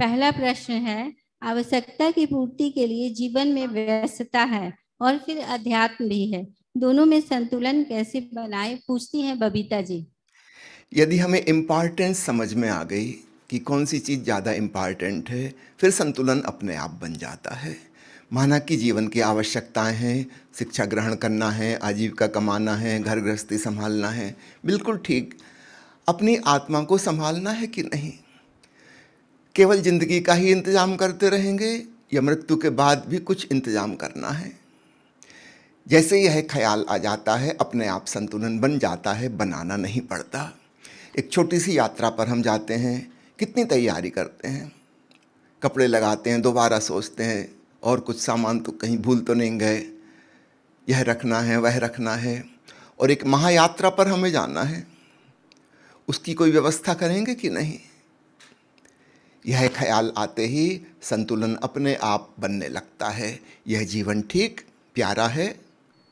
पहला प्रश्न है, आवश्यकता की पूर्ति के लिए जीवन में व्यस्तता है और फिर अध्यात्म भी है, दोनों में संतुलन कैसे बनाए, पूछती हैं बबीता जी। यदि हमें इम्पॉर्टेंस समझ में आ गई कि कौन सी चीज़ ज़्यादा इम्पॉर्टेंट है, फिर संतुलन अपने आप बन जाता है। माना कि जीवन की आवश्यकताएं हैं, शिक्षा ग्रहण करना है, आजीविका कमाना है, घर गृहस्थी संभालना है, बिल्कुल ठीक। अपनी आत्मा को संभालना है कि नहीं? केवल ज़िंदगी का ही इंतज़ाम करते रहेंगे या मृत्यु के बाद भी कुछ इंतज़ाम करना है? जैसे यह ख्याल आ जाता है, अपने आप संतुलन बन जाता है, बनाना नहीं पड़ता। एक छोटी सी यात्रा पर हम जाते हैं, कितनी तैयारी करते हैं, कपड़े लगाते हैं, दोबारा सोचते हैं और कुछ सामान तो कहीं भूल तो नहीं गए, यह रखना है वह रखना है। और एक महायात्रा पर हमें जाना है, उसकी कोई व्यवस्था करेंगे कि नहीं? यह ख्याल आते ही संतुलन अपने आप बनने लगता है। यह जीवन ठीक प्यारा है,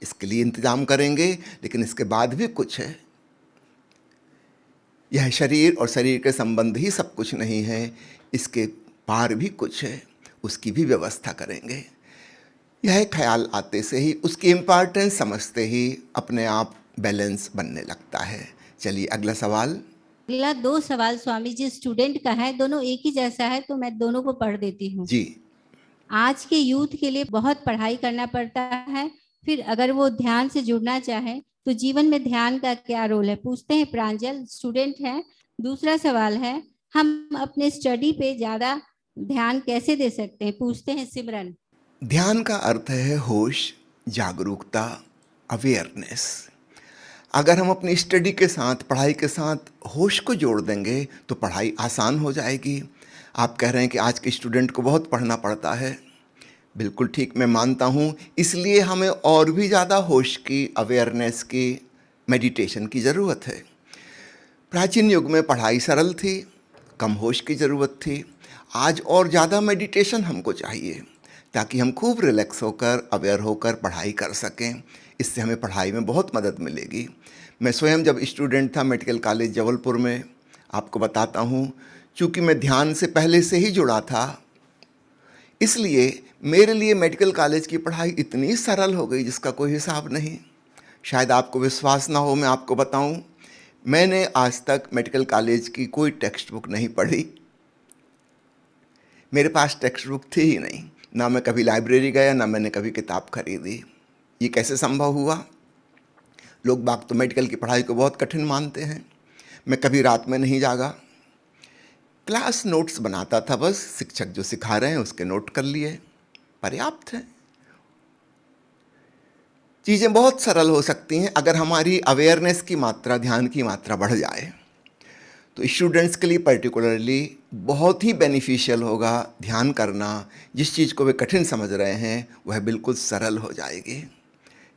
इसके लिए इंतज़ाम करेंगे, लेकिन इसके बाद भी कुछ है। यह शरीर और शरीर के संबंध ही सब कुछ नहीं है, इसके पार भी कुछ है, उसकी भी व्यवस्था करेंगे। यह ख्याल आते से ही, उसकी इम्पॉर्टेंस समझते ही अपने आप बैलेंस बनने लगता है। चलिए अगला सवाल। अगला 2 सवाल स्वामी जी स्टूडेंट का है, दोनों एक ही जैसा है तो मैं दोनों को पढ़ देती हूँ। जी। आज के यूथ के लिए बहुत पढ़ाई करना पड़ता है, फिर अगर वो ध्यान से जुड़ना चाहे तो जीवन में ध्यान का क्या रोल है, पूछते हैं प्रांजल, स्टूडेंट है। दूसरा सवाल है, हम अपने स्टडी पे ज्यादा ध्यान कैसे दे सकते हैं, पूछते हैं सिमरन। ध्यान का अर्थ है होश, जागरूकता, अवेयरनेस। अगर हम अपनी स्टडी के साथ, पढ़ाई के साथ होश को जोड़ देंगे तो पढ़ाई आसान हो जाएगी। आप कह रहे हैं कि आज के स्टूडेंट को बहुत पढ़ना पड़ता है, बिल्कुल ठीक, मैं मानता हूँ। इसलिए हमें और भी ज़्यादा होश की, अवेयरनेस की, मेडिटेशन की ज़रूरत है। प्राचीन युग में पढ़ाई सरल थी, कम होश की ज़रूरत थी। आज और ज़्यादा मेडिटेशन हमको चाहिए ताकि हम खूब रिलैक्स होकर, अवेयर होकर पढ़ाई कर सकें। इससे हमें पढ़ाई में बहुत मदद मिलेगी। मैं स्वयं जब स्टूडेंट था मेडिकल कॉलेज जबलपुर में, आपको बताता हूँ, चूँकि मैं ध्यान से पहले से ही जुड़ा था, इसलिए मेरे लिए मेडिकल कॉलेज की पढ़ाई इतनी सरल हो गई जिसका कोई हिसाब नहीं। शायद आपको विश्वास ना हो, मैं आपको बताऊं, मैंने आज तक मेडिकल कॉलेज की कोई टेक्स्ट बुक नहीं पढ़ी। मेरे पास टेक्स्ट बुक थी ही नहीं, ना मैं कभी लाइब्रेरी गया, ना मैंने कभी किताब खरीदी। ये कैसे संभव हुआ? लोग बाग तो मेडिकल की पढ़ाई को बहुत कठिन मानते हैं। मैं कभी रात में नहीं जागा, क्लास नोट्स बनाता था, बस शिक्षक जो सिखा रहे हैं उसके नोट कर लिए, पर्याप्त है। चीज़ें बहुत सरल हो सकती हैं अगर हमारी अवेयरनेस की मात्रा, ध्यान की मात्रा बढ़ जाए। तो स्टूडेंट्स के लिए पर्टिकुलरली बहुत ही बेनिफिशियल होगा ध्यान करना। जिस चीज़ को वे कठिन समझ रहे हैं वह बिल्कुल सरल हो जाएगी।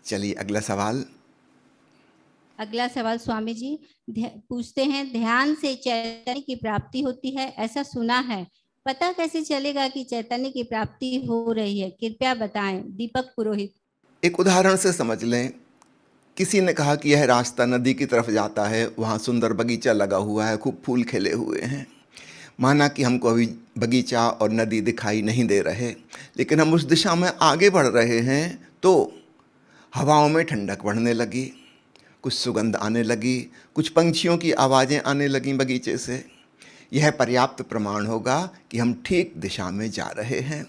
चलिए अगला सवाल। अगला सवाल स्वामी जी पूछते हैं, ध्यान से चैतन्य की प्राप्ति होती है, ऐसा सुना है, पता कैसे चलेगा कि चैतन्य की प्राप्ति हो रही है, कृपया बताएं, दीपक पुरोहित। एक उदाहरण से समझ लें। किसी ने कहा कि यह रास्ता नदी की तरफ जाता है, वहाँ सुंदर बगीचा लगा हुआ है, खूब फूल खिले हुए हैं। माना कि हमको अभी बगीचा और नदी दिखाई नहीं दे रहे, लेकिन हम उस दिशा में आगे बढ़ रहे हैं तो हवाओं में ठंडक बढ़ने लगी, कुछ सुगंध आने लगी, कुछ पंछियों की आवाज़ें आने लगीं बगीचे से। यह पर्याप्त प्रमाण होगा कि हम ठीक दिशा में जा रहे हैं।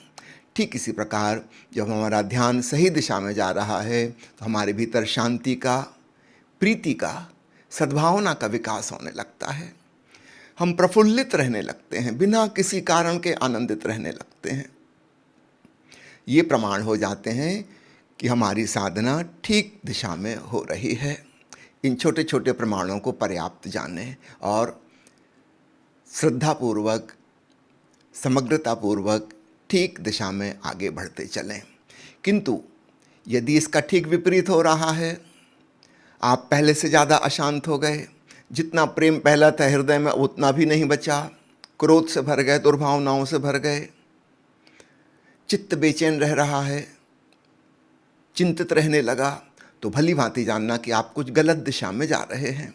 ठीक इसी प्रकार जब हमारा ध्यान सही दिशा में जा रहा है तो हमारे भीतर शांति का, प्रीति का, सद्भावना का विकास होने लगता है। हम प्रफुल्लित रहने लगते हैं, बिना किसी कारण के आनंदित रहने लगते हैं। ये प्रमाण हो जाते हैं कि हमारी साधना ठीक दिशा में हो रही है। इन छोटे छोटे प्रमाणों को पर्याप्त जानें और श्रद्धापूर्वक, समग्रतापूर्वक ठीक दिशा में आगे बढ़ते चलें। किंतु यदि इसका ठीक विपरीत हो रहा है, आप पहले से ज़्यादा अशांत हो गए, जितना प्रेम पहला था हृदय में उतना भी नहीं बचा, क्रोध से भर गए, दुर्भावनाओं से भर गए, चित्त बेचैन रह रहा है, चिंतित रहने लगा, तो भली भांति जानना कि आप कुछ गलत दिशा में जा रहे हैं।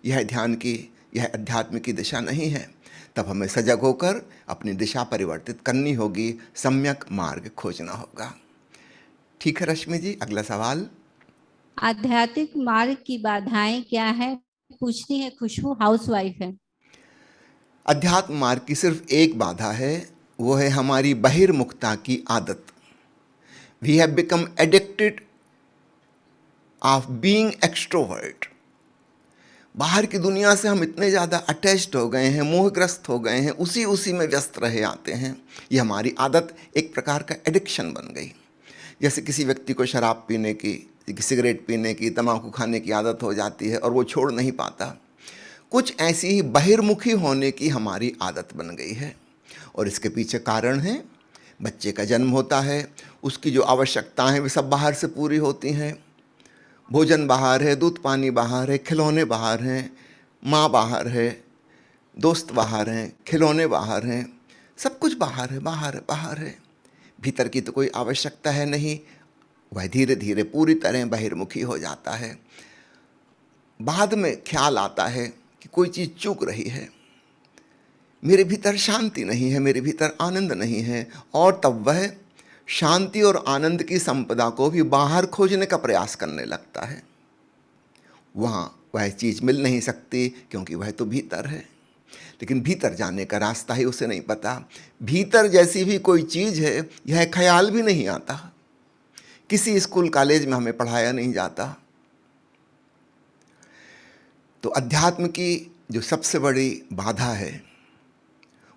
यह ध्यान की, यह अध्यात्म की दिशा नहीं है। तब हमें सजग होकर अपनी दिशा परिवर्तित करनी होगी, सम्यक मार्ग खोजना होगा। ठीक है रश्मि जी, अगला सवाल। आध्यात्मिक मार्ग की बाधाएं क्या है, पूछती है खुशबू, हाउसवाइफ है। अध्यात्म मार्ग की सिर्फ एक बाधा है, वो है हमारी बहिर्मुखता की आदत। We have become addicted of being extrovert. बाहर की दुनिया से हम इतने ज़्यादा अटैच्ड हो गए हैं, मोहग्रस्त हो गए हैं, उसी में व्यस्त रहे आते हैं। ये हमारी आदत एक प्रकार का एडिक्शन बन गई। जैसे किसी व्यक्ति को शराब पीने की, सिगरेट पीने की, तम्बाकू खाने की आदत हो जाती है और वो छोड़ नहीं पाता। कुछ ऐसी ही बहिर्मुखी होने की हमारी आदत बन गई है और इसके पीछे कारण है, बच्चे का जन्म होता है, उसकी जो आवश्यकताएं हैं वे सब बाहर से पूरी होती हैं। भोजन बाहर है, दूध पानी बाहर है, खिलौने बाहर हैं, माँ बाहर है, दोस्त बाहर हैं, खिलौने बाहर हैं, सब कुछ बाहर है, बाहर है, बाहर है। भीतर की तो कोई आवश्यकता है नहीं। वह धीरे धीरे पूरी तरह बहिर्मुखी हो जाता है। बाद में ख्याल आता है कि कोई चीज़ चूक रही है, मेरे भीतर शांति नहीं है, मेरे भीतर आनंद नहीं है, और तब वह शांति और आनंद की संपदा को भी बाहर खोजने का प्रयास करने लगता है। वहाँ वह चीज़ मिल नहीं सकती क्योंकि वह तो भीतर है, लेकिन भीतर जाने का रास्ता ही उसे नहीं पता। भीतर जैसी भी कोई चीज़ है, यह ख्याल भी नहीं आता। किसी स्कूल कॉलेज में हमें पढ़ाया नहीं जाता। तो अध्यात्म की जो सबसे बड़ी बाधा है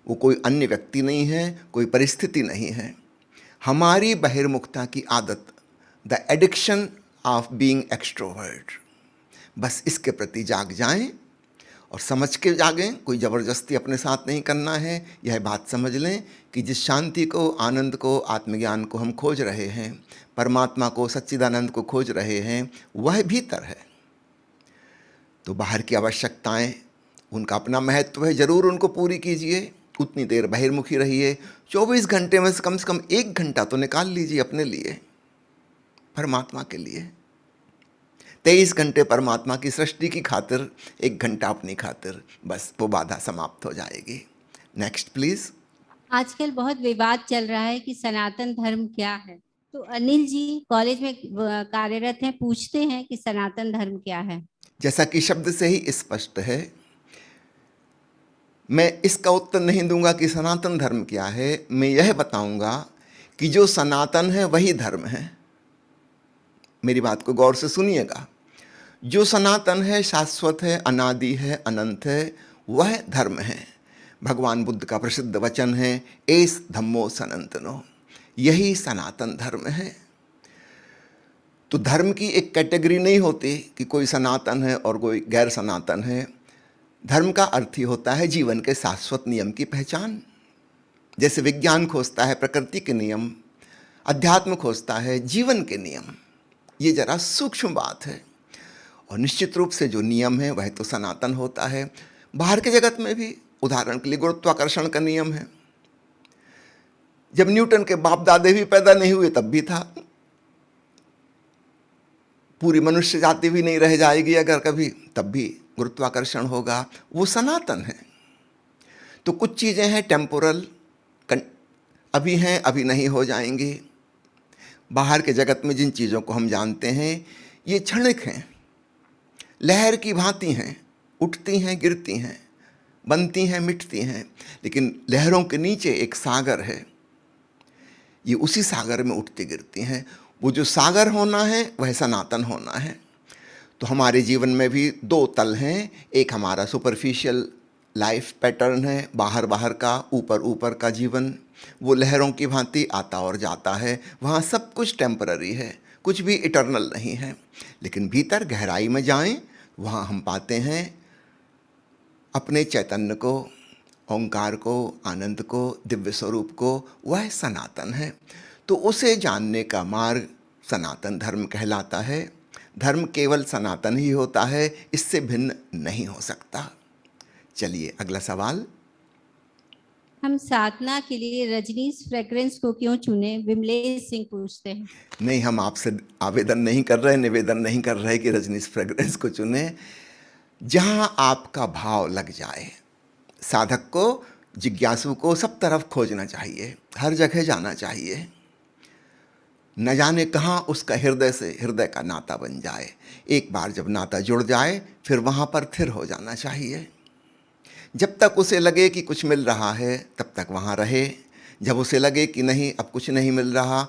वो कोई अन्य व्यक्ति नहीं है, कोई परिस्थिति नहीं है, हमारी बहिर्मुखता की आदत, the addiction of being extrovert. बस इसके प्रति जाग जाएं और समझ के जागें। कोई ज़बरदस्ती अपने साथ नहीं करना है। यह बात समझ लें कि जिस शांति को, आनंद को, आत्मज्ञान को हम खोज रहे हैं, परमात्मा को, सच्चिदानंद को खोज रहे हैं, वह भीतर है। तो बाहर की आवश्यकताएं, उनका अपना महत्व है, ज़रूर उनको पूरी कीजिए। उतनी देर बहिर्मुखी रहिए। 24 घंटे में से कम 1 घंटा तो निकाल लीजिए अपने लिए, परमात्मा के लिए। 23 घंटे परमात्मा की सृष्टि की खातिर, 1 घंटा अपनी खातिर, बस वो बाधा समाप्त हो जाएगी। Next please. आजकल बहुत विवाद चल रहा है कि सनातन धर्म क्या है, तो अनिल जी कॉलेज में कार्यरत हैं, पूछते हैं कि सनातन धर्म क्या है। जैसा कि शब्द से ही स्पष्ट है, मैं इसका उत्तर नहीं दूंगा कि सनातन धर्म क्या है। मैं यह बताऊंगा कि जो सनातन है वही धर्म है। मेरी बात को गौर से सुनिएगा। जो सनातन है, शाश्वत है, अनादि है, अनंत है, वह धर्म है। भगवान बुद्ध का प्रसिद्ध वचन है, एस धम्मो सनातनो, यही सनातन धर्म है। तो धर्म की एक कैटेगरी नहीं होती कि कोई सनातन है और कोई गैर सनातन है। धर्म का अर्थ ही होता है जीवन के शाश्वत नियम की पहचान। जैसे विज्ञान खोजता है प्रकृति के नियम, अध्यात्म खोजता है जीवन के नियम। ये जरा सूक्ष्म बात है। और निश्चित रूप से जो नियम है वह तो सनातन होता है। बाहर के जगत में भी, उदाहरण के लिए गुरुत्वाकर्षण का नियम है। जब न्यूटन के बाप दादे भी पैदा नहीं हुए तब भी था। पूरी मनुष्य जाति भी नहीं रह जाएगी अगर कभी, तब भी गुरुत्वाकर्षण होगा। वो सनातन है। तो कुछ चीज़ें हैं टेम्पोरल, अभी हैं, अभी नहीं हो जाएंगी। बाहर के जगत में जिन चीज़ों को हम जानते हैं ये क्षणिक हैं, लहर की भांति हैं, उठती हैं, गिरती हैं, बनती हैं, मिटती हैं। लेकिन लहरों के नीचे एक सागर है, ये उसी सागर में उठती गिरती हैं। वो जो सागर होना है वह सनातन होना है। तो हमारे जीवन में भी 2 तल हैं। एक हमारा सुपरफिशियल लाइफ पैटर्न है, बाहर बाहर का, ऊपर ऊपर का जीवन। वो लहरों की भांति आता और जाता है। वहाँ सब कुछ टेम्पररी है, कुछ भी इटर्नल नहीं है। लेकिन भीतर गहराई में जाएं, वहाँ हम पाते हैं अपने चैतन्य को, ओंकार को, आनंद को, दिव्य स्वरूप को। वह सनातन है। तो उसे जानने का मार्ग सनातन धर्म कहलाता है। धर्म केवल सनातन ही होता है, इससे भिन्न नहीं हो सकता। चलिए अगला सवाल। हम साधना के लिए रजनीश फ्रेग्रेंस को क्यों चुने, विमलेश सिंह पूछते हैं। नहीं, हम आपसे आवेदन नहीं कर रहे, निवेदन नहीं कर रहे कि रजनीश फ्रेग्रेंस को चुने। जहाँ आपका भाव लग जाए, साधक को जिज्ञासु को सब तरफ खोजना चाहिए, हर जगह जाना चाहिए, न जाने कहाँ उसका हृदय से हृदय का नाता बन जाए। एक बार जब नाता जुड़ जाए फिर वहाँ पर स्थिर हो जाना चाहिए। जब तक उसे लगे कि कुछ मिल रहा है तब तक वहाँ रहे। जब उसे लगे कि नहीं अब कुछ नहीं मिल रहा,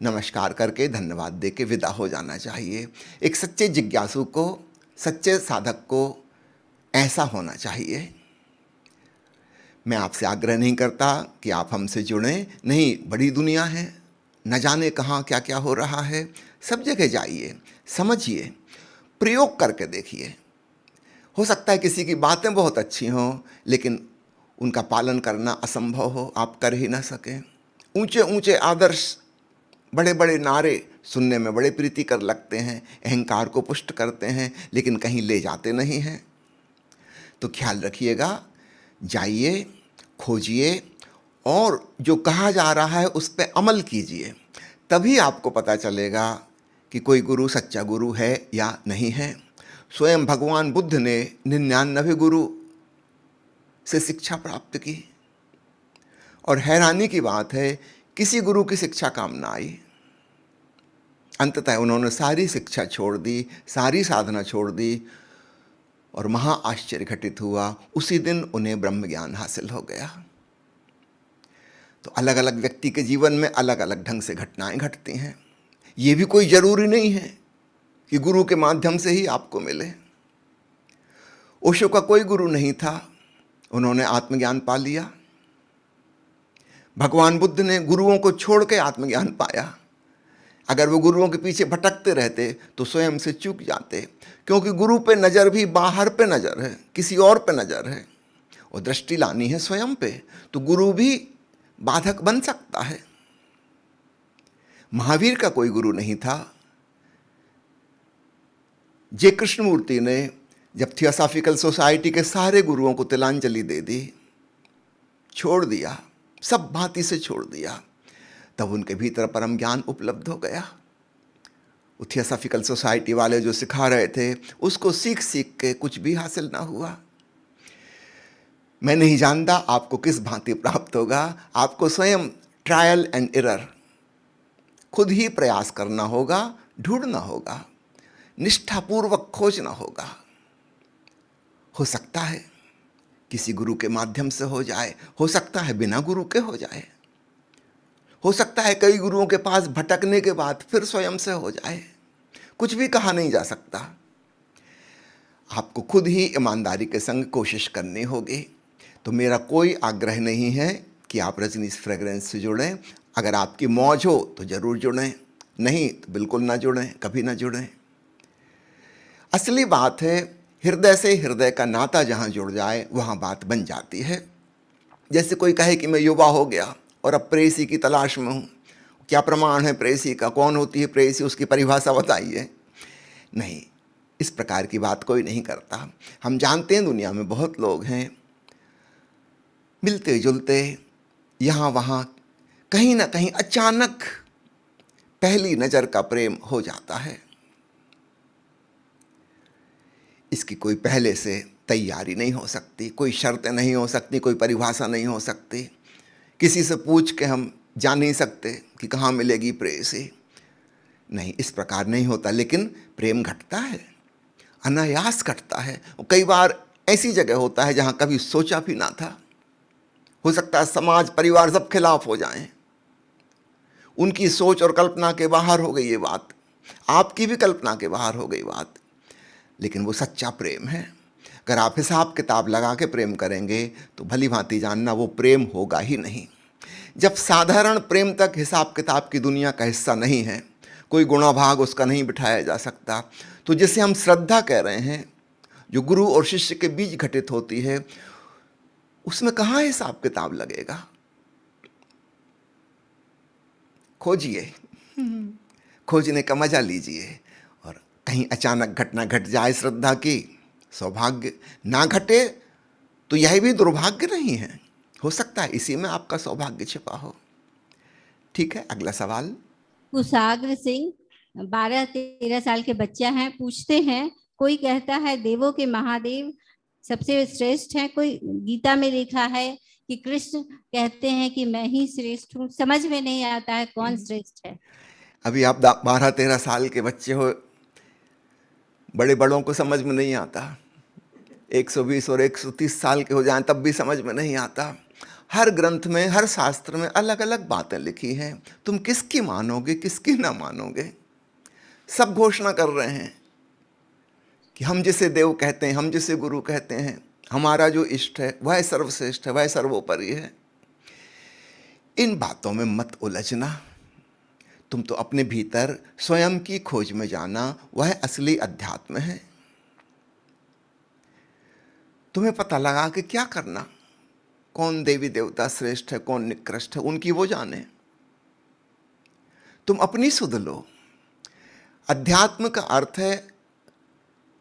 नमस्कार करके धन्यवाद दे के विदा हो जाना चाहिए। एक सच्चे जिज्ञासु को, सच्चे साधक को ऐसा होना चाहिए। मैं आपसे आग्रह नहीं करता कि आप हमसे जुड़ें, नहीं, बड़ी दुनिया है, न जाने कहाँ क्या क्या हो रहा है। सब जगह जाइए, समझिए, प्रयोग करके देखिए। हो सकता है किसी की बातें बहुत अच्छी हों लेकिन उनका पालन करना असंभव हो, आप कर ही ना सकें। ऊंचे ऊंचे आदर्श, बड़े बड़े नारे सुनने में बड़े प्रीतिकर लगते हैं, अहंकार को पुष्ट करते हैं, लेकिन कहीं ले जाते नहीं हैं। तो ख्याल रखिएगा, जाइए, खोजिए और जो कहा जा रहा है उस पर अमल कीजिए। तभी आपको पता चलेगा कि कोई गुरु सच्चा गुरु है या नहीं है। स्वयं भगवान बुद्ध ने 99 गुरु से शिक्षा प्राप्त की और हैरानी की बात है किसी गुरु की शिक्षा काम ना आई। अंततः उन्होंने सारी शिक्षा छोड़ दी, सारी साधना छोड़ दी और महा आश्चर्य घटित हुआ। उसी दिन उन्हें ब्रह्म ज्ञान हासिल हो गया। तो अलग अलग व्यक्ति के जीवन में अलग अलग ढंग से घटनाएं घटती हैं। ये भी कोई जरूरी नहीं है कि गुरु के माध्यम से ही आपको मिले। ओशो का कोई गुरु नहीं था, उन्होंने आत्मज्ञान पा लिया। भगवान बुद्ध ने गुरुओं को छोड़ के आत्मज्ञान पाया। अगर वो गुरुओं के पीछे भटकते रहते तो स्वयं से चूक जाते, क्योंकि गुरु पे नज़र भी बाहर पे नज़र है, किसी और पे नज़र है, और दृष्टि लानी है स्वयं पे। तो गुरु भी बाधक बन सकता है। महावीर का कोई गुरु नहीं था। जे कृष्णमूर्ति ने जब थियोसॉफिकल सोसाइटी के सारे गुरुओं को तिलांजलि दे दी, छोड़ दिया, सब भांति से छोड़ दिया, तब उनके भीतर परम ज्ञान उपलब्ध हो गया। थियोसॉफिकल सोसाइटी वाले जो सिखा रहे थे उसको सीख सीख के कुछ भी हासिल ना हुआ। मैं नहीं जानता आपको किस भांति प्राप्त होगा। आपको स्वयं ट्रायल एंड एरर, खुद ही प्रयास करना होगा, ढूंढना होगा, निष्ठापूर्वक खोजना होगा। हो सकता है किसी गुरु के माध्यम से हो जाए, हो सकता है बिना गुरु के हो जाए, हो सकता है कई गुरुओं के पास भटकने के बाद फिर स्वयं से हो जाए। कुछ भी कहा नहीं जा सकता। आपको खुद ही ईमानदारी के संग कोशिश करनी होगी। तो मेरा कोई आग्रह नहीं है कि आप रजनीश फ्रेग्रेंस से जुड़ें। अगर आपकी मौज हो तो ज़रूर जुड़ें, नहीं तो बिल्कुल ना जुड़ें, कभी ना जुड़ें। असली बात है हृदय से हृदय का नाता जहाँ जुड़ जाए वहाँ बात बन जाती है। जैसे कोई कहे कि मैं युवा हो गया और अब प्रेयसी की तलाश में हूँ, क्या प्रमाण है प्रेयसी का, कौन होती है प्रेयसी, उसकी परिभाषा बताइए। नहीं, इस प्रकार की बात कोई नहीं करता। हम जानते हैं दुनिया में बहुत लोग हैं, मिलते जुलते, यहाँ वहाँ कहीं ना कहीं अचानक पहली नज़र का प्रेम हो जाता है। इसकी कोई पहले से तैयारी नहीं हो सकती, कोई शर्त नहीं हो सकती, कोई परिभाषा नहीं हो सकती। किसी से पूछ के हम जान नहीं सकते कि कहाँ मिलेगी प्रेयसी। नहीं, इस प्रकार नहीं होता। लेकिन प्रेम घटता है, अनायास घटता है। कई बार ऐसी जगह होता है जहाँ कभी सोचा भी ना था। हो सकता है समाज परिवार सब खिलाफ हो जाएं, उनकी सोच और कल्पना के बाहर हो गई ये बात, आपकी भी कल्पना के बाहर हो गई बात, लेकिन वो सच्चा प्रेम है। अगर आप हिसाब किताब लगा के प्रेम करेंगे तो भली भांति जानना वो प्रेम होगा ही नहीं। जब साधारण प्रेम तक हिसाब किताब की दुनिया का हिस्सा नहीं है, कोई गुणा भाग उसका नहीं बिठाया जा सकता, तो जिसे हम श्रद्धा कह रहे हैं, जो गुरु और शिष्य के बीच घटित होती है, उसमें कहाँ हिसाब किताब लगेगा। खोजिए, खोजने का मजा लीजिए। और कहीं अचानक घटना घट जाए श्रद्धा की, सौभाग्य, ना घटे तो यह भी दुर्भाग्य नहीं है। हो सकता है इसी में आपका सौभाग्य छिपा हो। ठीक है, अगला सवाल। कुशाग्र सिंह 12-13 साल के बच्चा हैं, पूछते हैं, कोई कहता है देवों के महादेव सबसे श्रेष्ठ हैं? कोई गीता में लिखा है कि कृष्ण कहते हैं कि मैं ही श्रेष्ठ हूँ, समझ में नहीं आता है कौन श्रेष्ठ है। अभी आप 12-13 साल के बच्चे हो, बड़े बड़ों को समझ में नहीं आता। 120 और 130 साल के हो जाएं तब भी समझ में नहीं आता। हर ग्रंथ में, हर शास्त्र में अलग अलग बातें लिखी हैं। तुम किसकी मानोगे, किसकी ना मानोगे? सब घोषणा कर रहे हैं कि हम जिसे देव कहते हैं, हम जिसे गुरु कहते हैं, हमारा जो इष्ट है वह सर्वश्रेष्ठ है, वह सर्वोपरि है। इन बातों में मत उलझना। तुम तो अपने भीतर स्वयं की खोज में जाना, वह असली अध्यात्म है। तुम्हें पता लगा कि क्या करना, कौन देवी देवता श्रेष्ठ है, कौन निकृष्ट है, उनकी वो जाने। तुम अपनी सुध लो। अध्यात्म का अर्थ है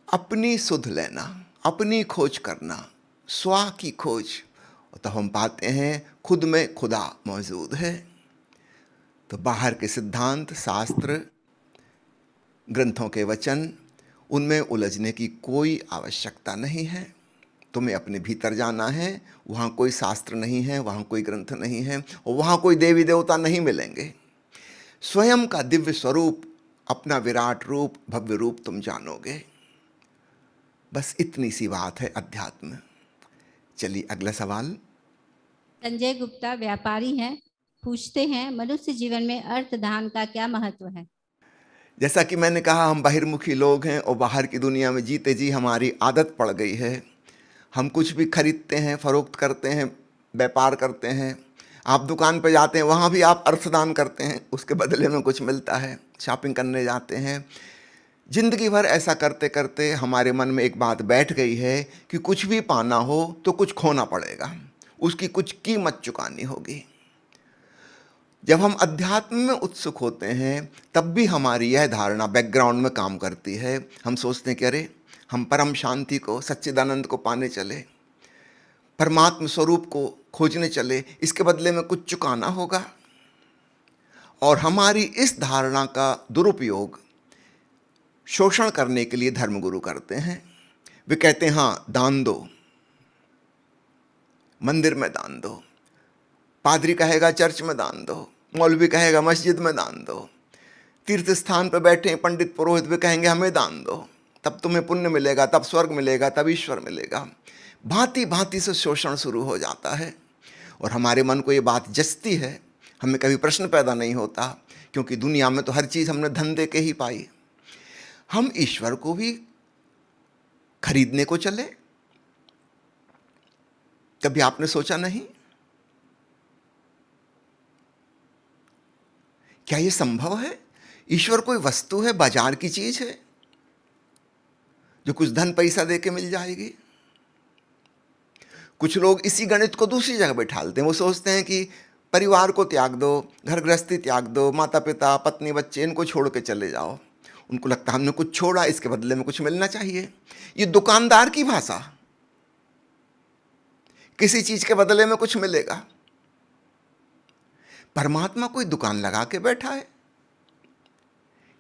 अपनी सुध लेना, अपनी खोज करना, स्व की खोज। तो हम पाते हैं खुद में खुदा मौजूद है। तो बाहर के सिद्धांत, शास्त्र, ग्रंथों के वचन, उनमें उलझने की कोई आवश्यकता नहीं है। तुम्हें अपने भीतर जाना है। वहाँ कोई शास्त्र नहीं है, वहाँ कोई ग्रंथ नहीं है, और वहाँ कोई देवी देवता नहीं मिलेंगे। स्वयं का दिव्य स्वरूप, अपना विराट रूप, भव्य रूप तुम जानोगे। बस इतनी सी बात है अध्यात्म। चलिए अगला सवाल। संजय गुप्ता व्यापारी हैं, पूछते हैं मनुष्य जीवन में अर्थ दान का क्या महत्व है? जैसा कि मैंने कहा, हम बहिर्मुखी लोग हैं और बाहर की दुनिया में जीते जी हमारी आदत पड़ गई है। हम कुछ भी खरीदते हैं, फरोख्त करते हैं, व्यापार करते हैं। आप दुकान पर जाते हैं, वहाँ भी आप अर्थदान करते हैं, उसके बदले में कुछ मिलता है। शॉपिंग करने जाते हैं। जिंदगी भर ऐसा करते करते हमारे मन में एक बात बैठ गई है कि कुछ भी पाना हो तो कुछ खोना पड़ेगा, उसकी कुछ कीमत चुकानी होगी। जब हम अध्यात्म में उत्सुक होते हैं तब भी हमारी यह धारणा बैकग्राउंड में काम करती है। हम सोचते हैं कि अरे, हम परम शांति को, सच्चिदानंद को पाने चले, परमात्म स्वरूप को खोजने चले, इसके बदले में कुछ चुकाना होगा। और हमारी इस धारणा का दुरुपयोग शोषण करने के लिए धर्मगुरु करते हैं। वे कहते हैं हाँ, दान दो, मंदिर में दान दो, पादरी कहेगा चर्च में दान दो, मौलवी कहेगा मस्जिद में दान दो, तीर्थ स्थान पर बैठे पंडित पुरोहित वे कहेंगे हमें दान दो, तब तुम्हें पुण्य मिलेगा, तब स्वर्ग मिलेगा, तब ईश्वर मिलेगा। भांति भांति से शोषण शुरू हो जाता है और हमारे मन को ये बात जचती है। हमें कभी प्रश्न पैदा नहीं होता, क्योंकि दुनिया में तो हर चीज़ हमने धन दे के ही पाई। हम ईश्वर को भी खरीदने को चले? कभी आपने सोचा नहीं? क्या यह संभव है? ईश्वर कोई वस्तु है, बाजार की चीज है जो कुछ धन पैसा देके मिल जाएगी? कुछ लोग इसी गणित को दूसरी जगह बैठालते हैं। वो सोचते हैं कि परिवार को त्याग दो, घर गृहस्थी त्याग दो, माता पिता, पत्नी, बच्चे, इनको छोड़ के चले जाओ। उनको लगता है हमने कुछ छोड़ा, इसके बदले में कुछ मिलना चाहिए। ये दुकानदार की भाषा, किसी चीज के बदले में कुछ मिलेगा। परमात्मा कोई दुकान लगा के बैठा है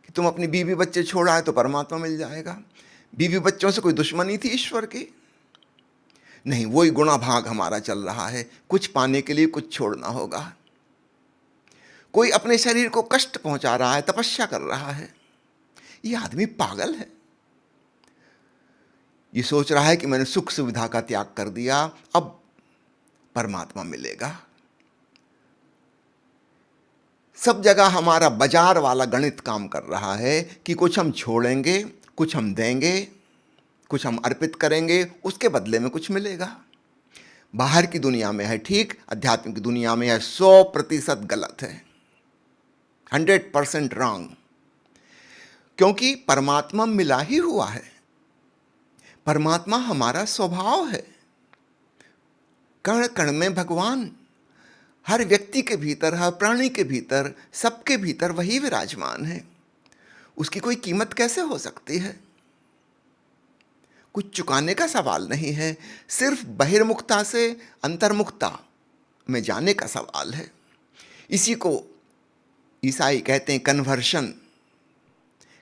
कि तुम अपनी बीवी बच्चे छोड़ा है तो परमात्मा मिल जाएगा। बीवी बच्चों से कोई दुश्मनी थी ईश्वर की? नहीं, वही गुणा भाग हमारा चल रहा है, कुछ पाने के लिए कुछ छोड़ना होगा। कोई अपने शरीर को कष्ट पहुंचा रहा है, तपस्या कर रहा है। यह आदमी पागल है। ये सोच रहा है कि मैंने सुख सुविधा का त्याग कर दिया, अब परमात्मा मिलेगा। सब जगह हमारा बाजार वाला गणित काम कर रहा है कि कुछ हम छोड़ेंगे, कुछ हम देंगे, कुछ हम अर्पित करेंगे, उसके बदले में कुछ मिलेगा। बाहर की दुनिया में है ठीक, अध्यात्म की दुनिया में है 100% गलत है, 100% रॉन्ग। क्योंकि परमात्मा मिला ही हुआ है। परमात्मा हमारा स्वभाव है। कण कण में भगवान, हर व्यक्ति के भीतर, हर प्राणी के भीतर, सबके भीतर वही विराजमान है। उसकी कोई कीमत कैसे हो सकती है? कुछ चुकाने का सवाल नहीं है, सिर्फ बहिर्मुखता से अंतर्मुखता में जाने का सवाल है। इसी को ईसाई कहते हैं कन्वर्शन।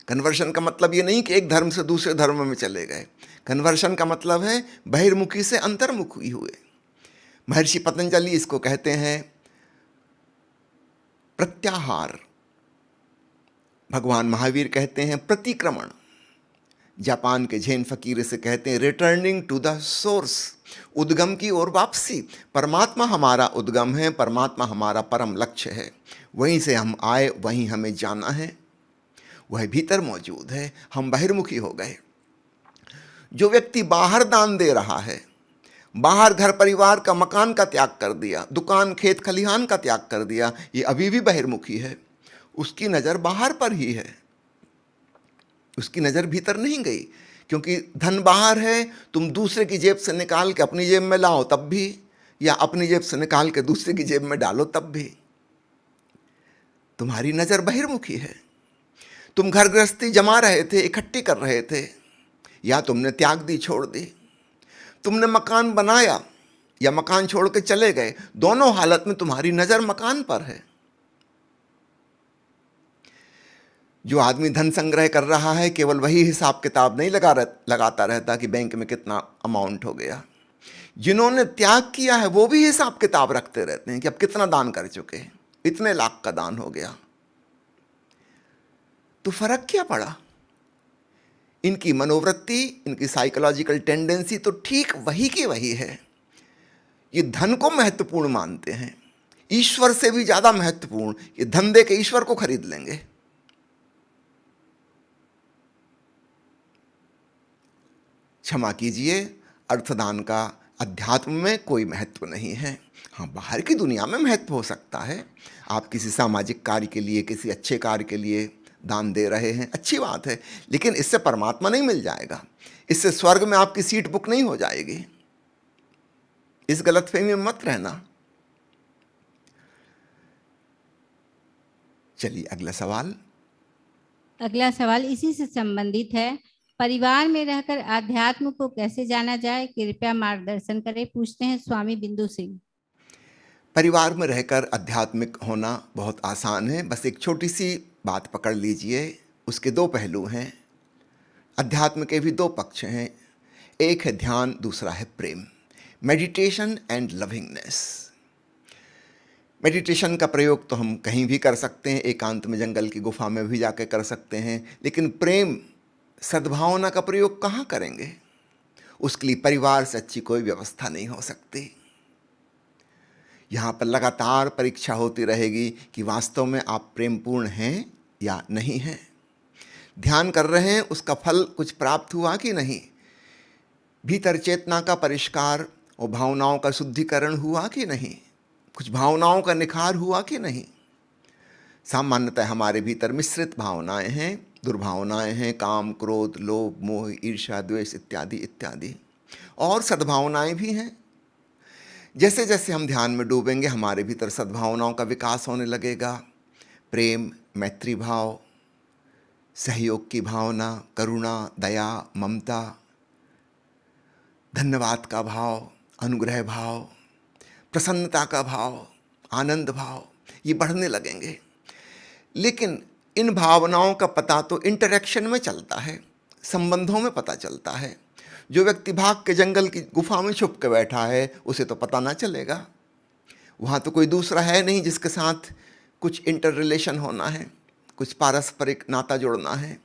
कन्वर्शन का मतलब ये नहीं कि एक धर्म से दूसरे धर्म में चले गए। कन्वर्शन का मतलब है बहिर्मुखी से अंतर्मुखी हुए। महर्षि पतंजलि इसको कहते हैं प्रत्याहार, भगवान महावीर कहते हैं प्रतिक्रमण, जापान के जैन फकीर से कहते हैं रिटर्निंग टू द सोर्स, उद्गम की ओर वापसी। परमात्मा हमारा उद्गम है, परमात्मा हमारा परम लक्ष्य है, वहीं से हम आए, वहीं हमें जाना है, वह भीतर मौजूद है। हम बहिर्मुखी हो गए। जो व्यक्ति बाहर दान दे रहा है, बाहर घर परिवार का मकान का त्याग कर दिया, दुकान खेत खलिहान का त्याग कर दिया, ये अभी भी बहिर्मुखी है। उसकी नज़र बाहर पर ही है, उसकी नज़र भीतर नहीं गई। क्योंकि धन बाहर है, तुम दूसरे की जेब से निकाल के अपनी जेब में लाओ तब भी, या अपनी जेब से निकाल के दूसरे की जेब में डालो तब भी, तुम्हारी नज़र बहिर्मुखी है। तुम घर गृहस्थी जमा रहे थे, इकट्ठी कर रहे थे, या तुमने त्याग दी, छोड़ दी। तुमने मकान बनाया या मकान छोड़ के चले गए, दोनों हालत में तुम्हारी नज़र मकान पर है। जो आदमी धन संग्रह कर रहा है, केवल वही हिसाब किताब नहीं लगाता रहता कि बैंक में कितना अमाउंट हो गया। जिन्होंने त्याग किया है वो भी हिसाब किताब रखते रहते हैं कि अब कितना दान कर चुके हैं, इतने लाख का दान हो गया। तो फर्क क्या पड़ा? इनकी मनोवृत्ति, इनकी साइकोलॉजिकल टेंडेंसी तो ठीक वही की वही है। ये धन को महत्वपूर्ण मानते हैं, ईश्वर से भी ज्यादा महत्वपूर्ण। ये धन दे के ईश्वर को खरीद लेंगे। क्षमा कीजिए, अर्थदान का अध्यात्म में कोई महत्व नहीं है। हाँ, बाहर की दुनिया में महत्व हो सकता है। आप किसी सामाजिक कार्य के लिए, किसी अच्छे कार्य के लिए दान दे रहे हैं, अच्छी बात है, लेकिन इससे परमात्मा नहीं मिल जाएगा, इससे स्वर्ग में आपकी सीट बुक नहीं हो जाएगी। इस गलतफहमी में मत रहना। चलिए अगला सवाल। अगला सवाल इसी से संबंधित है। परिवार में रहकर आध्यात्म को कैसे जाना जाए, कृपया मार्गदर्शन करें, पूछते हैं स्वामी बिंदु सिंह। परिवार में रहकर आध्यात्मिक होना बहुत आसान है। बस एक छोटी सी बात पकड़ लीजिए, उसके दो पहलू हैं। अध्यात्म के भी दो पक्ष हैं, एक है ध्यान, दूसरा है प्रेम। Meditation and lovingness. मेडिटेशन का प्रयोग तो हम कहीं भी कर सकते हैं, एकांत में जंगल की गुफा में भी जाकर कर सकते हैं, लेकिन प्रेम, सद्भावना का प्रयोग कहाँ करेंगे? उसके लिए परिवार से अच्छी कोई व्यवस्था नहीं हो सकती। यहाँ पर लगातार परीक्षा होती रहेगी कि वास्तव में आप प्रेमपूर्ण हैं या नहीं हैं। ध्यान कर रहे हैं, उसका फल कुछ प्राप्त हुआ कि नहीं? भीतर चेतना का परिष्कार और भावनाओं का शुद्धिकरण हुआ कि नहीं? कुछ भावनाओं का निखार हुआ कि नहीं? सामान्यतः हमारे भीतर मिश्रित भावनाएं हैं, दुर्भावनाएं हैं, काम, क्रोध, लोभ, मोह, ईर्ष्या, द्वेष इत्यादि इत्यादि, और सद्भावनाएं भी हैं। जैसे जैसे हम ध्यान में डूबेंगे, हमारे भीतर सद्भावनाओं का विकास होने लगेगा। प्रेम, मैत्री भाव, सहयोग की भावना, करुणा, दया, ममता, धन्यवाद का भाव, अनुग्रह भाव, प्रसन्नता का भाव, आनंद भाव, ये बढ़ने लगेंगे। लेकिन इन भावनाओं का पता तो इंटरेक्शन में चलता है, संबंधों में पता चलता है। जो व्यक्ति भाग के जंगल की गुफा में छुप के बैठा है, उसे तो पता ना चलेगा। वहाँ तो कोई दूसरा है नहीं जिसके साथ कुछ इंटर रिलेशन होना है, कुछ पारस्परिक नाता जोड़ना है।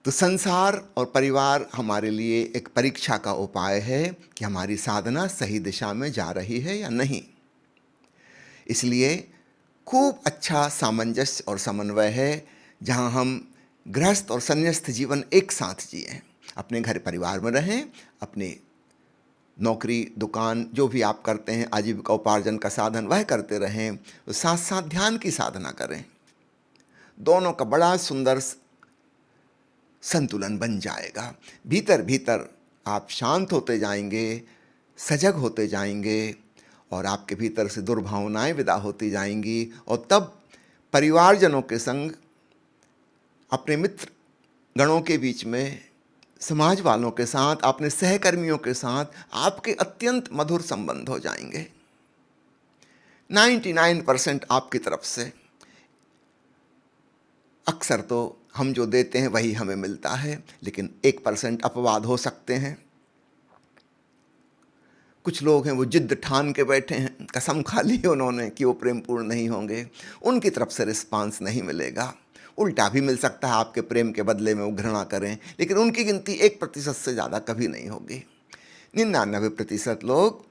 तो संसार और परिवार हमारे लिए एक परीक्षा का उपाय है कि हमारी साधना सही दिशा में जा रही है या नहीं। इसलिए खूब अच्छा सामंजस्य और समन्वय है, जहाँ हम गृहस्थ और संन्यस्त जीवन एक साथ जिएं। अपने घर परिवार में रहें, अपने नौकरी, दुकान, जो भी आप करते हैं, आजीविका उपार्जन का साधन, वह करते रहें, तो साथ साथ ध्यान की साधना करें। दोनों का बड़ा सुंदर संतुलन बन जाएगा। भीतर भीतर आप शांत होते जाएंगे, सजग होते जाएंगे, और आपके भीतर से दुर्भावनाएं विदा होती जाएंगी। और तब परिवारजनों के संग, अपने मित्र गणों के बीच में, समाज वालों के साथ, अपने सहकर्मियों के साथ आपके अत्यंत मधुर संबंध हो जाएंगे। 99% आपकी तरफ से अक्सर तो हम जो देते हैं वही हमें मिलता है, लेकिन 1% अपवाद हो सकते हैं। कुछ लोग हैं वो जिद्द ठान के बैठे हैं, कसम खा ली उन्होंने कि वो प्रेम पूर्ण नहीं होंगे, उनकी तरफ से रिस्पांस नहीं मिलेगा। उल्टा भी मिल सकता है, आपके प्रेम के बदले में वो घृणा करें, लेकिन उनकी गिनती 1% से ज़्यादा कभी नहीं होगी। 99% लोग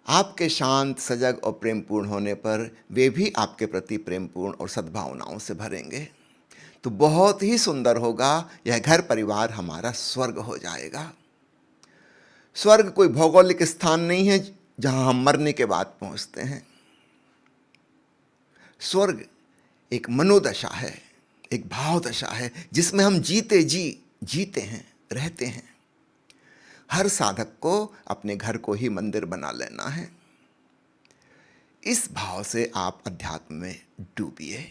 आपके शांत, सजग और प्रेमपूर्ण होने पर वे भी आपके प्रति प्रेमपूर्ण और सद्भावनाओं से भरेंगे। तो बहुत ही सुंदर होगा, यह घर परिवार हमारा स्वर्ग हो जाएगा। स्वर्ग कोई भौगोलिक स्थान नहीं है जहां हम मरने के बाद पहुंचते हैं। स्वर्ग एक मनोदशा है, एक भावदशा है, जिसमें हम जीते हैं, रहते हैं। हर साधक को अपने घर को ही मंदिर बना लेना है। इस भाव से आप अध्यात्म में डूबिए।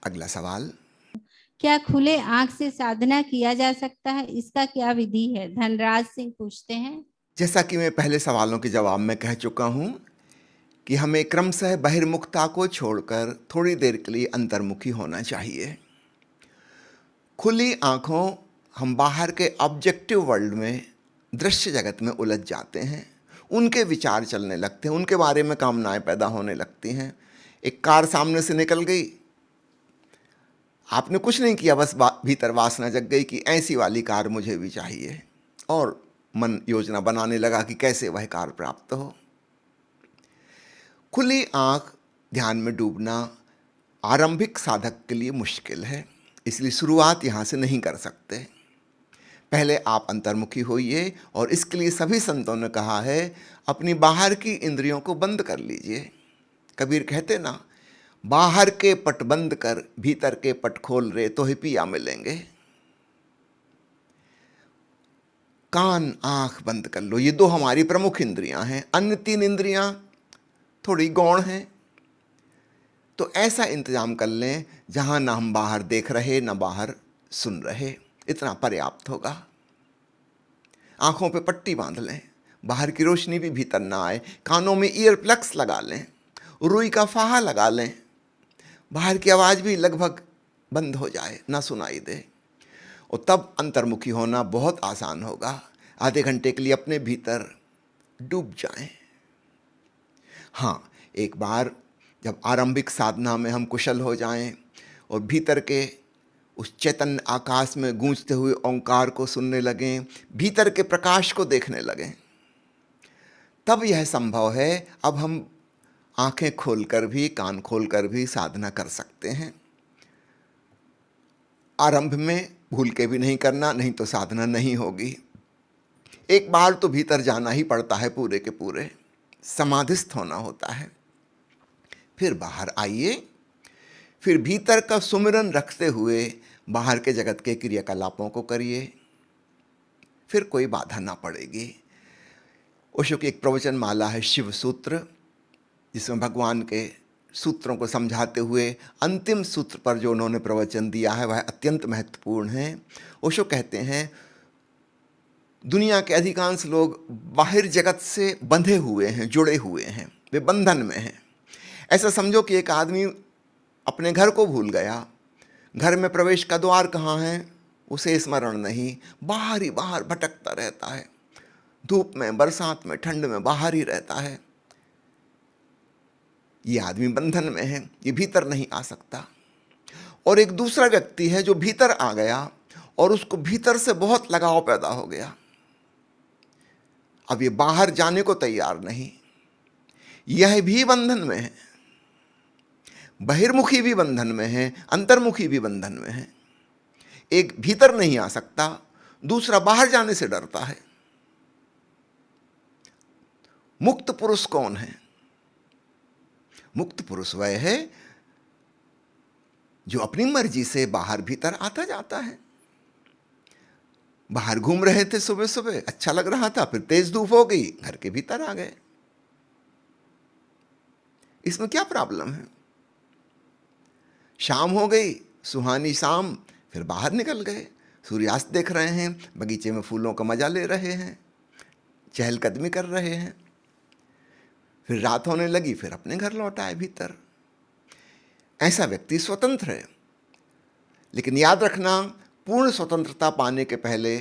अगला सवाल, क्या खुले आंख से साधना किया जा सकता है? इसका क्या विधि है? धनराज सिंह पूछते हैं। जैसा कि मैं पहले सवालों के जवाब में कह चुका हूं कि हमें क्रमशः बहिर्मुखता को छोड़कर थोड़ी देर के लिए अंतर्मुखी होना चाहिए। खुली आंखों हम बाहर के ऑब्जेक्टिव वर्ल्ड में, दृश्य जगत में उलझ जाते हैं, उनके विचार चलने लगते हैं, उनके बारे में कामनाएं पैदा होने लगती हैं। एक कार सामने से निकल गई, आपने कुछ नहीं किया, बस भीतर वासना जग गई कि ऐसी वाली कार मुझे भी चाहिए, और मन योजना बनाने लगा कि कैसे वह कार प्राप्त हो। खुली आंख ध्यान में डूबना आरंभिक साधक के लिए मुश्किल है, इसलिए शुरुआत यहाँ से नहीं कर सकते। पहले आप अंतर्मुखी होइए, और इसके लिए सभी संतों ने कहा है अपनी बाहर की इंद्रियों को बंद कर लीजिए। कबीर कहते ना, बाहर के पट बंद कर भीतर के पट खोल रे तो ही पिया मिलेंगे। कान आंख बंद कर लो, ये दो हमारी प्रमुख इंद्रियां हैं। अन्य 3 इंद्रियां थोड़ी गौण हैं, तो ऐसा इंतजाम कर लें जहां ना हम बाहर देख रहे ना बाहर सुन रहे, इतना पर्याप्त होगा। आंखों पे पट्टी बांध लें, बाहर की रोशनी भी भीतर ना आए। कानों में ईयर प्लग्स लगा लें, रुई का फाहा लगा लें, बाहर की आवाज़ भी लगभग बंद हो जाए, ना सुनाई दे। और तब अंतर्मुखी होना बहुत आसान होगा। आधे घंटे के लिए अपने भीतर डूब जाएं। हाँ, एक बार जब आरंभिक साधना में हम कुशल हो जाएं और भीतर के उस चैतन्य आकाश में गूंजते हुए ओंकार को सुनने लगें, भीतर के प्रकाश को देखने लगें, तब यह संभव है। अब हम आंखें खोलकर भी, कान खोलकर भी साधना कर सकते हैं। आरंभ में भूल के भी नहीं करना, नहीं तो साधना नहीं होगी। एक बार तो भीतर जाना ही पड़ता है, पूरे के पूरे समाधिस्थ होना होता है। फिर बाहर आइए, फिर भीतर का सुमिरन रखते हुए बाहर के जगत के क्रियाकलापों को करिए, फिर कोई बाधा ना पड़ेगी। ओशो की एक प्रवचन माला है शिव सूत्र, जिसमें भगवान के सूत्रों को समझाते हुए अंतिम सूत्र पर जो उन्होंने प्रवचन दिया है वह अत्यंत महत्वपूर्ण है। ओशो कहते हैं, दुनिया के अधिकांश लोग बाहर जगत से बंधे हुए हैं, जुड़े हुए हैं, वे बंधन में हैं। ऐसा समझो कि एक आदमी अपने घर को भूल गया, घर में प्रवेश का द्वार कहाँ है उसे स्मरण नहीं, बाहर ही बाहर भटकता रहता है, धूप में, बरसात में, ठंड में बाहर ही रहता है। ये आदमी बंधन में है, ये भीतर नहीं आ सकता। और एक दूसरा व्यक्ति है जो भीतर आ गया और उसको भीतर से बहुत लगाव पैदा हो गया, अब ये बाहर जाने को तैयार नहीं। यह भी बंधन में है, बहिर्मुखी भी बंधन में है, अंतर्मुखी भी बंधन में है। एक भीतर नहीं आ सकता, दूसरा बाहर जाने से डरता है। मुक्त पुरुष कौन है? मुक्त पुरुष वह है जो अपनी मर्जी से बाहर भीतर आता जाता है। बाहर घूम रहे थे सुबह सुबह, अच्छा लग रहा था, फिर तेज धूप हो गई, घर के भीतर आ गए। इसमें क्या प्रॉब्लम है? शाम हो गई, सुहानी शाम, फिर बाहर निकल गए, सूर्यास्त देख रहे हैं, बगीचे में फूलों का मजा ले रहे हैं, चहलकदमी कर रहे हैं। फिर रात होने लगी, फिर अपने घर लौट आए भीतर। ऐसा व्यक्ति स्वतंत्र है, लेकिन याद रखना, पूर्ण स्वतंत्रता पाने के पहले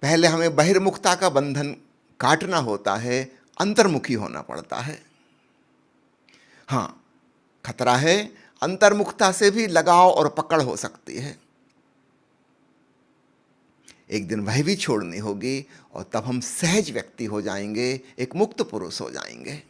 पहले हमें बहिर्मुखता का बंधन काटना होता है, अंतर्मुखी होना पड़ता है। हाँ, खतरा है, अंतर्मुखता से भी लगाव और पकड़ हो सकती है। एक दिन वह भी छोड़नी होगी और तब हम सहज व्यक्ति हो जाएंगे, एक मुक्त पुरुष हो जाएंगे।